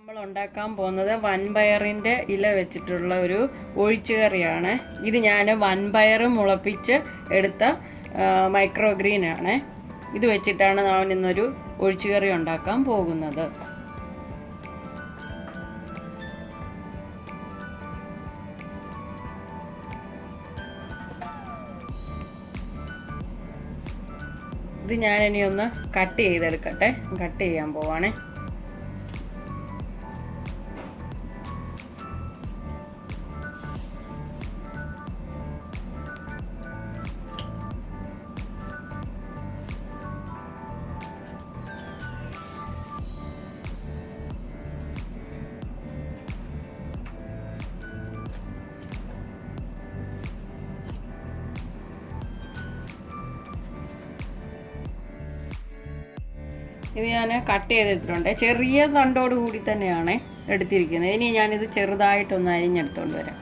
നമ്മൾ ഉണ്ടാക്കാൻ പോകുന്നത് വൻപയറിൻ്റെ ഇല വെച്ചിട്ടുള്ള ഒരു ഒഴിച്ചുകറിയാണ്. ഇത് ഞാൻ വൻപയർ മുളപ്പിച്ച് എടുത്ത മൈക്രോ ഗ്രീനാണ്. ഇത് വെച്ചിട്ടാണ് ഞാൻ ഇന്നൊരു ഒഴിച്ചുകറി ഉണ്ടാക്കാൻ പോകുന്നത്. ഇത് ഞാനിനി ഒന്ന് കട്ട് ചെയ്തെടുക്കട്ടെ. കട്ട് ചെയ്യാൻ പോവാണേ. ഇത് ഞാൻ കട്ട് ചെയ്തെടുത്തിട്ടുണ്ട്. ചെറിയ തണ്ടോട് കൂടി തന്നെയാണ് എടുത്തിരിക്കുന്നത്. ഇനി ഞാനിത് ചെറുതായിട്ടൊന്ന് അരിഞ്ഞെടുത്തുകൊണ്ട് വരാം.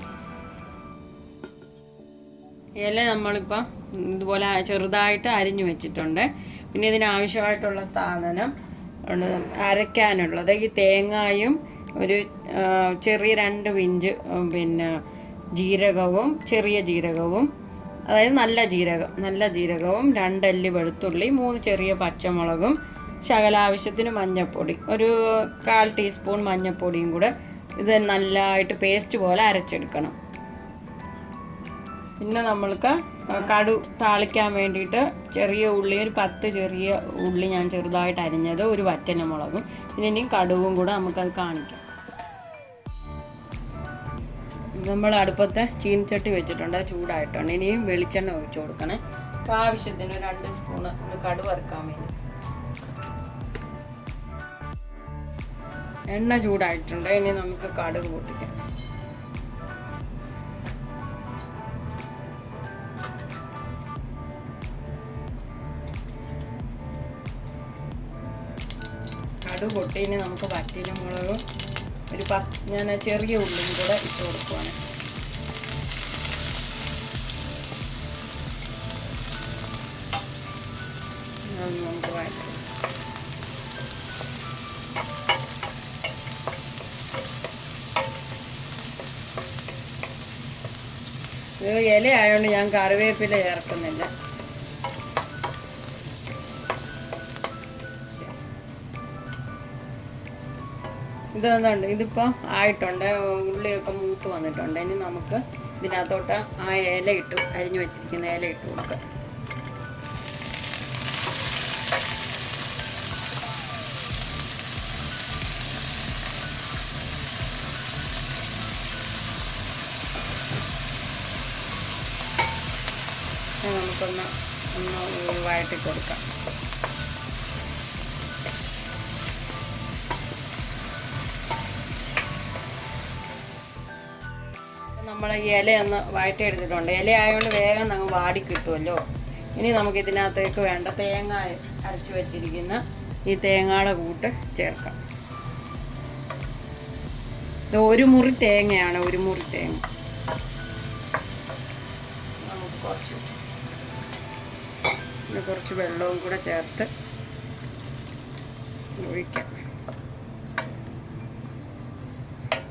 ഇല നമ്മളിപ്പം ഇതുപോലെ ചെറുതായിട്ട് അരിഞ്ഞു വെച്ചിട്ടുണ്ട്. പിന്നെ ഇതിനാവശ്യമായിട്ടുള്ള സാധനം അരയ്ക്കാനുള്ളത് ഈ തേങ്ങായും ഒരു ചെറിയ 2 പിഞ്ച് പിന്നെ ജീരകവും ചെറിയ ജീരകവും, അതായത് നല്ല ജീരകവും 2 അല്ലി വെളുത്തുള്ളി, 3 ചെറിയ പച്ചമുളകും, ശകലാവശ്യത്തിന് മഞ്ഞൾപ്പൊടി, ഒരു 1/4 ടീസ്പൂൺ മഞ്ഞൾപ്പൊടിയും കൂടെ ഇത് നല്ലതായിട്ട് പേസ്റ്റ് പോലെ അരച്ചെടുക്കണം. പിന്നെ നമ്മൾക്ക് കടു താളിക്കാൻ വേണ്ടിയിട്ട് ചെറിയ ഉള്ളി, ഒരു 10 ചെറിയ ഉള്ളി ഞാൻ ചെറുതായിട്ട് അരിഞ്ഞത്, ഒരു വറ്റൽമുളകും, പിന്നെ ഇനി കടുവും കൂടെ നമുക്കത് കാണിക്കാം. നമ്മൾ അടുപ്പത്തെ ചീനിച്ചട്ടി വെച്ചിട്ടുണ്ട്, അത് ചൂടായിട്ടുണ്ട്. ഇനിയും വെളിച്ചെണ്ണ ഒഴിച്ചു കൊടുക്കണേ. ആവശ്യത്തിന് 2 സ്പൂണ് കടു വറുക്കാൻ വേണ്ടി. എണ്ണ ചൂടായിട്ടുണ്ട്. ഇനി നമുക്ക് കടുക് പൊട്ടിക്കാം. കടുക് പൊട്ടി ഇനി നമുക്ക് വറ്റൽമുളകും ഞാൻ ചെറിയ ഉള്ളിയും കൂടെ ഇട്ട് കൊടുക്കുവാണ്. നമുക്ക് വഴറ്റാം. ഇത് ഇല ആയതുകൊണ്ട് ഞാൻ കറിവേപ്പില ചേർക്കുന്നില്ല. ഇതെന്തുണ്ട്, ഇതിപ്പോൾ ആയിട്ടുണ്ട്. ഉള്ളിയൊക്കെ മൂത്ത് വന്നിട്ടുണ്ട്. ഇനി നമുക്ക് ഇതിനകത്തോട്ട് ആ ഇല ഇട്ടു, അരിഞ്ഞു വെച്ചിരിക്കുന്ന ഇല ഇട്ട് കൊടുക്കാം. നമുക്കൊന്ന് വഴറ്റി കൊടുക്കാം. നമ്മൾ ഈ ഇലയൊന്ന് വഴറ്റിയെടുത്തിട്ടുണ്ട്. ഇല ആയതുകൊണ്ട് വേഗം നമുക്ക് വാടി കിട്ടുമല്ലോ. ഇനി നമുക്ക് ഇതിനകത്തേക്ക് വേണ്ട തേങ്ങ അരച്ച് വെച്ചിരിക്കുന്ന ഈ തേങ്ങയുടെ കൂട്ട് ചേർക്കാം. ഇത് 1 മുറി തേങ്ങയാണ്, 1 മുറി തേങ്ങ. നമുക്ക് കുറച്ച് വെള്ളവും കൂടെ ചേർത്ത് ഒഴിക്കാം.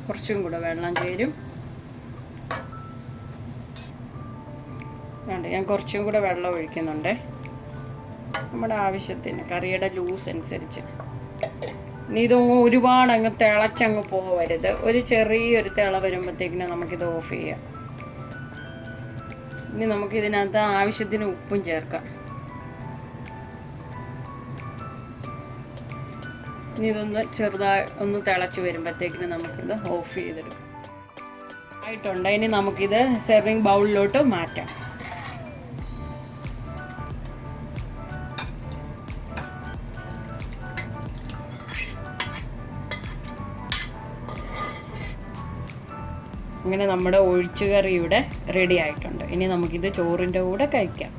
കുറച്ചും കൂടെ വെള്ളം ചേരും. വേണ്ട, ഞാൻ കുറച്ചും കൂടെ വെള്ളം ഒഴിക്കുന്നുണ്ട്, നമ്മുടെ ആവശ്യത്തിന്, കറിയുടെ ലൂസ് അനുസരിച്ച്. ഇനി ഇതൊന്നും ഒരുപാട് അങ്ങ് തിളച്ചങ്ങ് പോവരുത്. ഒരു ചെറിയൊരു തിള വരുമ്പോഴത്തേക്കിനും നമുക്കിത് ഓഫ് ചെയ്യാം. ഇനി നമുക്കിതിനകത്ത് ആവശ്യത്തിന് ഉപ്പും ചേർക്കാം. ഇനി ഇതൊന്ന് ചെറുതായി ഒന്ന് തിളച്ച് വരുമ്പോഴത്തേക്കിനും നമുക്കിത് ഓഫ് ചെയ്തെടുക്കാം. ആയിട്ടുണ്ട്. ഇനി നമുക്കിത് സെർവിങ് ബൗളിലോട്ട് മാറ്റാം. ഇങ്ങനെ നമ്മുടെ ഒഴിച്ചുകറി ഇവിടെ റെഡി ആയിട്ടുണ്ട്. ഇനി നമുക്കിത് ചോറിൻ്റെ കൂടെ കഴിക്കാം.